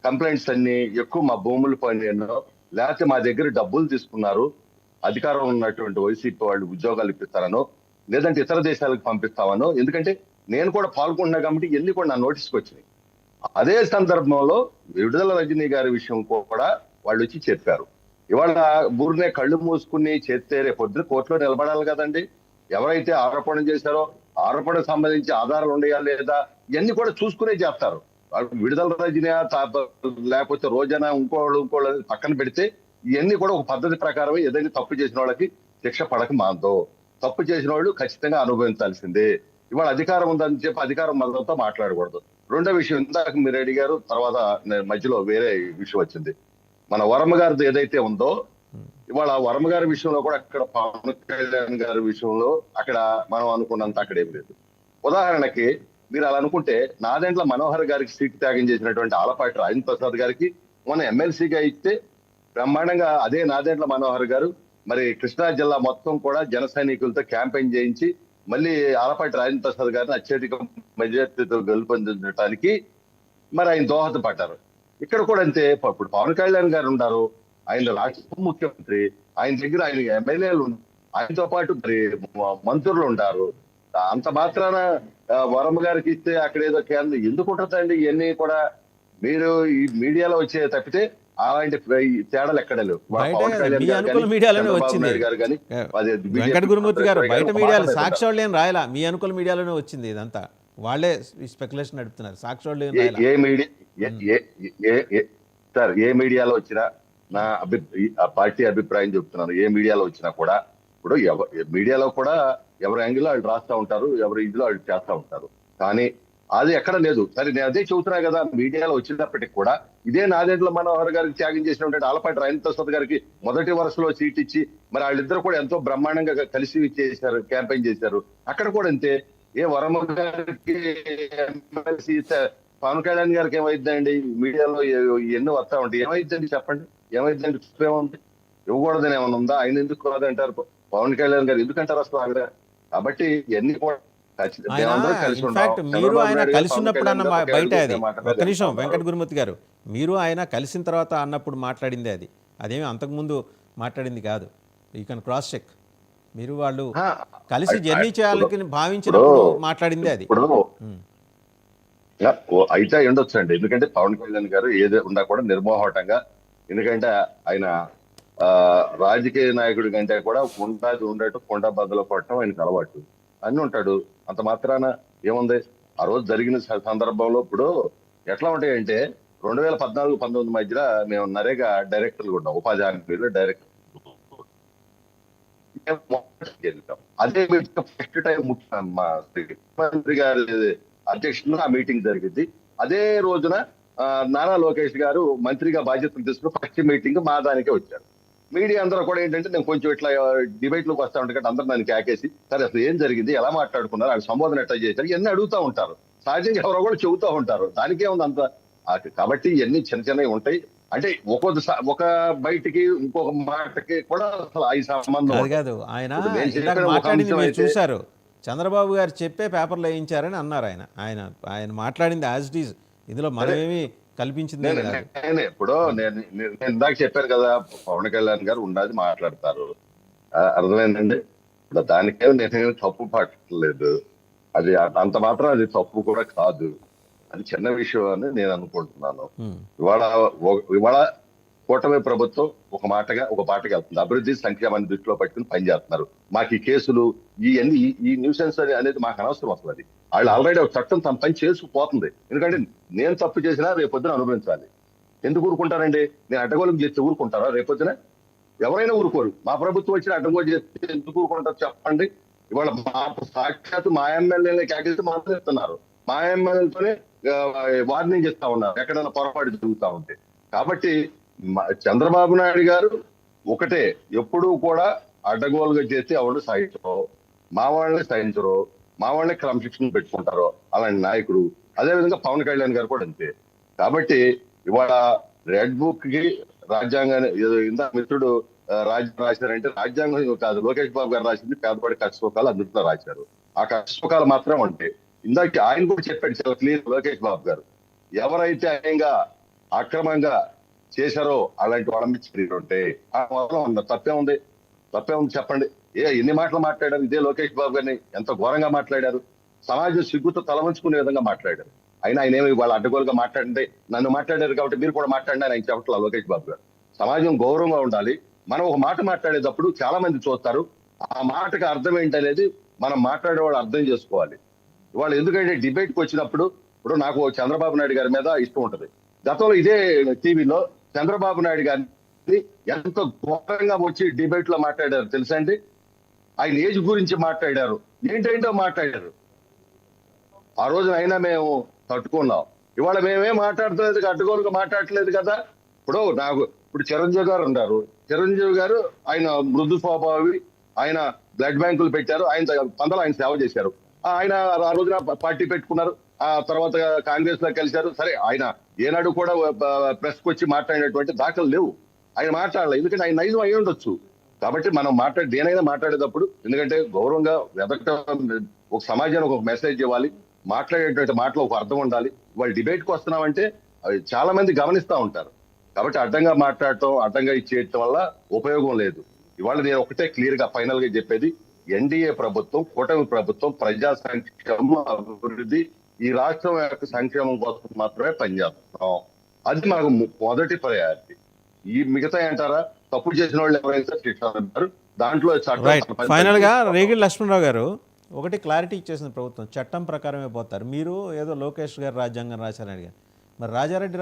Complaints అన్ని ఎక్కువ మా భూములు పోయినాయో, లేకపోతే మా దగ్గర డబ్బులు తీసుకున్నారు, అధికారం ఉన్నటువంటి వైసీపీ వాళ్ళు ఉద్యోగాలు ఇప్పిస్తారనో, లేదంటే ఇతర దేశాలకు పంపిస్తామనో. ఎందుకంటే నేను కూడా పాల్గొంటున్నా కాబట్టి ఇవన్నీ కూడా నా నోటీస్కి వచ్చినాయి. అదే సందర్భంలో విడుదల రజనీ గారి విషయం కూడా వాళ్ళు వచ్చి చెప్పారు. ఇవాళ ఊరినే కళ్ళు మూసుకుని చేస్తే రేపొద్దున కోర్టులో నిలబడాలి కదండి. ఎవరైతే ఆరోపణ చేశారో ఆరోపణకు సంబంధించి ఆధారాలు ఉన్నాయా లేదా ఇవన్నీ కూడా చూసుకునే చేస్తారు. విడుదల రజనీ లేకపోతే రోజనా ఇంకోళ్ళు పక్కన పెడితే ఇవన్నీ కూడా ఒక పద్ధతి ప్రకారం ఏదైనా తప్పు చేసిన వాళ్ళకి శిక్ష పడక మాందో. తప్పు చేసిన వాళ్ళు ఖచ్చితంగా అనుభవించాల్సిందే. ఇవాళ అధికారం ఉందని చెప్పి అధికారం మద్దతుతో మాట్లాడకూడదు. రెండో విషయం, ఇందాక మీరు అడిగారు, తర్వాత మధ్యలో వేరే విషయం వచ్చింది. మన వర్మ గారిది ఏదైతే ఉందో, ఇవాళ వర్మ గారి విషయంలో కూడా అక్కడ పవన్ కళ్యాణ్ గారి విషయంలో అక్కడ మనం అనుకున్నంత అక్కడ ఏం లేదు. ఉదాహరణకి మీరు అలా అనుకుంటే నాదెండ్ల మనోహర్ గారికి సీట్ త్యాగం చేసినటువంటి ఆలపాటి రాజేంద్ర ప్రసాద్ గారికి మొన్న ఎమ్మెల్సీగా ఇస్తే బ్రహ్మాండంగా అదే నాదెండ్ల మనోహర్ గారు మరి కృష్ణా జిల్లా మొత్తం కూడా జన సైనికులతో క్యాంపెయిన్ చేయించి మళ్ళీ ఆలపాటి రాజేంద్ర ప్రసాద్ గారిని అత్యధిక మెజార్టీతో గెలుపొందడానికి మరి ఆయన దోహదపడ్డారు. ఇక్కడ కూడా అంతే. ఇప్పుడు పవన్ కళ్యాణ్ గారు ఉన్నారు, ఆయన రాష్ట్ర ముఖ్యమంత్రి, ఆయన దగ్గర ఆయన ఎమ్మెల్యేలు, ఆయనతో పాటు మరి మంత్రులు ఉంటారు. అంత మాత్రాన వరమ్మ గారికి ఇస్తే అక్కడ ఏదో కేంద్రం ఎందుకు ఉంటుందండి? ఇవన్నీ కూడా మీరు ఈ మీడియాలో వచ్చే తప్పితే అలాంటి తేడాలు ఎక్కడ లేవు. వెంకట గురుమూర్తి గారు బయట మీడియాలో సాక్షాలు ఏం రాయలా, మీ అనుకూల మీడియాలోనే వచ్చింది ఇదంతా. వాళ్ళే స్పెక్యులేషన్ నడుపుతున్నారు, సాక్షాలు సార్ ఏ మీడియాలో వచ్చినా నా పార్టీ అభిప్రాయం చెప్తున్నాను. ఏ మీడియాలో వచ్చినా కూడా ఇప్పుడు మీడియాలో కూడా ఎవరి యాంగిల్లో వాళ్ళు రాస్తా ఉంటారు, ఎవరి ఇందులో వాళ్ళు చేస్తా ఉంటారు. కానీ అది ఎక్కడ లేదు. సరే నేను అదే చెబుతున్నా కదా, మీడియాలో వచ్చినప్పటికీ కూడా ఇదే నాదెండ్ల మనోహర్ గారికి త్యాగం చేసినటువంటి ఆలపాటి రాజేంద్ర ప్రసాద్ గారికి మొదటి వరుసలో సీట్ ఇచ్చి మరి వాళ్ళిద్దరు కూడా ఎంతో బ్రహ్మాండంగా కలిసి చేశారు, క్యాంపెయిన్ చేశారు. అక్కడ కూడా అంతే. ఏ వరమ గారికి ఎమ్మెల్సీ పవన్ కళ్యాణ్ గారికి ఏమైందండి? మీడియాలో ఎన్నో వస్తా ఉంటాయి. ఏమైందండి చెప్పండి, ఏమైందండి? ఏముంది? ఇవ్వకూడదని ఏమైనా ఉందా? ఆయన ఎందుకు కాదంటారు? పవన్ కళ్యాణ్ గారు ఎందుకంటారు అసలు ఆవిడ? కాబట్టి ఇవన్నీ కూడా మీరు ఆయన కలిసి ఉన్నప్పుడు అన్న బయట అది ఒక్క నిమిషం వెంకట గురుమూర్తి గారు, మీరు ఆయన కలిసిన తర్వాత అన్నప్పుడు మాట్లాడింది అది, అదేమి అంతకుముందు మాట్లాడింది కాదు. You can cross check. మీరు వాళ్ళు కలిసి జర్నీ చేయాలని భావించినప్పుడు మాట్లాడింది అది. అయితే ఉండొచ్చండి. ఎందుకంటే పవన్ కళ్యాణ్ గారు ఏదో ఉన్నా కూడా నిర్మోహటంగా, ఎందుకంటే ఆయన రాజకీయ నాయకుడి కంటే కూడా ఉండటం కొండ బద్దలు కొట్టడం ఆయనకు అలవాటు అన్ని ఉంటాడు. అంత మాత్రాన ఏముంది? ఆ రోజు జరిగిన సందర్భంలో ఇప్పుడు ఎట్లా ఉంటాయంటే 2014-19 మధ్యలో మేము నరేగా డైరెక్టర్లు ఉన్నాం, ఉపాధి హామీలో డైరెక్టర్. అదే ఫస్ట్ టైం ముఖ్యమంత్రి గారి అధ్యక్షతన ఆ మీటింగ్ జరిగింది. అదే రోజున నారా లోకేష్ గారు మంత్రిగా బాధ్యతలు తీసుకుని ఫస్ట్ మీటింగ్ మా దానికే వచ్చారు. మీడియా అందరూ కూడా ఏంటంటే నేను కొంచెం ఇట్లా డిబేట్ లోకి వస్తా ఉంటాను, అందరూ దాన్ని కేకేసి సరే అసలు ఏం జరిగింది, ఎలా మాట్లాడుకున్నారు, ఆయన సంబోధన ఎట్లా చేశారు, ఇవన్నీ అడుగుతూ ఉంటారు. సహజంగా ఎవరో కూడా చెబుతూ ఉంటారు, దానికే ఉంది అంత. కాబట్టి ఇవన్నీ చిన్న చిన్నవి ఉంటాయి. అంటే ఒక బయటికి ఇంకొక మాటకి కూడా అసలు ఈ సంబంధం కాదు. ఆయన మాట్లాడింది మీరు చూశారు, చంద్రబాబు గారు చెప్పే పేపర్లో వేయించారని అన్నారు. ఆయన మాట్లాడింది యాజ్ ఇట్ ఈజ్, ఇందులో మనమేమి కల్పించింది. ఇప్పుడు నేను ఇందాక చెప్పాను కదా, పవన్ కళ్యాణ్ గారు ఉన్నది మాట్లాడతారు, అర్థమైందండి. ఇప్పుడు దానికే నేను తప్పు పట్టలేదు. అది అంత మాత్రం అది తప్పు కూడా కాదు, అది చిన్న విషయం అని నేను అనుకుంటున్నాను. ఇవాళ కూటమి ప్రభుత్వం ఒక పాటగా వెళ్తుంది. అభివృద్ధి సంక్షేమాన్ని దృష్టిలో పెట్టుకుని పనిచేస్తున్నారు. మాకు ఈ కేసులు ఇవన్నీ ఈ న్యూసెన్స్ అనేది మాకు అనవసరం. అసలు అది వాళ్ళు ఆల్రెడీ ఒక చట్టం తమ పని చేసుకుపోతుంది. ఎందుకంటే నేను తప్పు చేసినా రేపొద్దున అనుభవించాలి. ఎందుకు ఊరుకుంటారండి? నేను అడ్డగోలు చేస్తే ఊరుకుంటారా? రేపొద్దున ఎవరైనా ఊరుకోరు. మా ప్రభుత్వం వచ్చిన అడ్డగోలు చేస్తే ఎందుకు ఊరుకుంటారు చెప్పండి? ఇవాళ సాక్షాత్తు మా ఎమ్మెల్యేలే కేకలిస్తే మాట్లాడుతున్నారు, మా ఎమ్మెల్యేలతోనే వార్నింగ్ చేస్తా ఉన్నారు ఎక్కడైనా పొరపాటు జరుగుతా ఉంటే. కాబట్టి చంద్రబాబు నాయుడు గారు ఒకటే, ఎప్పుడూ కూడా అడ్డగోలుగా చేస్తే ఎవరు సహించరు, మా వాళ్ళని సహించరు, మా వాళ్ళని క్రమశిక్షణ పెట్టుకుంటారు అలాంటి నాయకుడు. అదేవిధంగా పవన్ కళ్యాణ్ గారు కూడా అంతే. కాబట్టి ఇవాళ రెడ్ బుక్ కి రాజ్యాంగాన్ని ఇందా మిత్రుడు రాశారంటే రాజ్యాంగం కాదు, లోకేష్ బాబు గారు రాసింది పేదవాడి కష్టసుఖాలు అందుట్లో రాశారు. ఆ కష్టసుఖాలు మాత్రం అంటే ఇందాక ఆయన కూడా చెప్పాడు చాలా క్లియర్ లోకేష్ బాబు గారు. ఎవరైతే అన్యాయంగా అక్రమంగా చేశారో అలాంటి వాళ్ళ మీద చర్యలు ఉంటాయి. ఆ మాత్రం తప్పే ఉంది చెప్పండి. ఎన్ని మాటలు మాట్లాడారు ఇదే లోకేష్ బాబు గారిని, ఎంత ఘోరంగా మాట్లాడారు. సమాజం సిగ్గుతో తలవంచుకునే విధంగా మాట్లాడారు. అయినా ఆయన ఏమి వాళ్ళ అడ్డగోలుగా మాట్లాడండి, నన్ను మాట్లాడారు కాబట్టి మీరు కూడా మాట్లాడండి అని ఆయన చెప్పట్లా లోకేష్ బాబు గారు. సమాజం గౌరవంగా ఉండాలి. మనం ఒక మాట మాట్లాడేటప్పుడు చాలా మంది చూస్తారు, ఆ మాటకి అర్థం ఏంటనేది మనం మాట్లాడే వాళ్ళు అర్థం చేసుకోవాలి. వాళ్ళు ఎందుకంటే డిబేట్కి వచ్చినప్పుడు, ఇప్పుడు నాకు చంద్రబాబు నాయుడు గారి మీద ఇష్టం ఉంటది. గతంలో ఇదే టీవీలో చంద్రబాబు నాయుడు గారిని ఎంత ఘోరంగా వచ్చి డిబేట్ లో మాట్లాడారు తెలుసా అండి. ఆయన ఏజ్ గురించి మాట్లాడారు, ఏంటేంటో మాట్లాడారు. ఆ రోజున అయినా మేము తట్టుకున్నాం. ఇవాళ మేమేం మాట్లాడలేదు, అడ్డుగోలుగా మాట్లాడట్లేదు కదా. ఇప్పుడు చిరంజీవి గారు ఉన్నారు. చిరంజీవి గారు ఆయన మృదు స్వభావి, ఆయన బ్లడ్ బ్యాంకులు పెట్టారు, ఆయన పందలో ఆయన సేవ చేశారు. ఆయన ఆ రోజున పార్టీ పెట్టుకున్నారు. ఆ తర్వాత కాంగ్రెస్ లో కలిశారు. సరే, ఆయన ఏనాడు కూడా ప్రెస్ కు వచ్చి మాట్లాడినటువంటి దాఖలు లేవు. ఆయన మాట్లాడలేదు, ఎందుకంటే ఆయన నైజం అయి ఉండొచ్చు. కాబట్టి మనం దేనైనా మాట్లాడేటప్పుడు, ఎందుకంటే గౌరవంగా వెదకటం, ఒక సమాజానికి ఒక మెసేజ్ ఇవ్వాలి, మాట్లాడేటువంటి మాటలో ఒక అర్థం ఉండాలి. వాళ్ళు డిబేట్ కు వస్తున్నామంటే అవి చాలా మంది గమనిస్తా ఉంటారు. కాబట్టి అడ్డంగా మాట్లాడటం, అడ్డంగా ఇచ్చేయటం వల్ల ఉపయోగం లేదు. ఇవాళ నేను ఒకటే క్లియర్ గా ఫైనల్ గా చెప్పేది, ఎన్డీఏ ప్రభుత్వం, కూటమి ప్రభుత్వం ప్రజా సంక్షేమం, అభివృద్ధి, ఈ రాష్ట్రం యొక్క సంక్షేమం కోసం మాత్రమే పనిచేస్తున్నాం. అది మాకు మొదటి ప్రయారిటీ. ఈ మిగతా అంటారా, తప్పు చేసిన వాళ్ళు ఎవరైతే శిక్ష అంటారు, దాంట్లో రైట్. ఫైనల్ గా రేగిడి లక్ష్మణరావు గారు ఒకటి క్లారిటీ ఇచ్చేసింది ప్రభుత్వం, చట్టం ప్రకారమే పోతారు. మీరు ఏదో లోకేష్ గారు రాజ్యాంగం రాశారని అడిగారు, మరి రాజారెడ్డి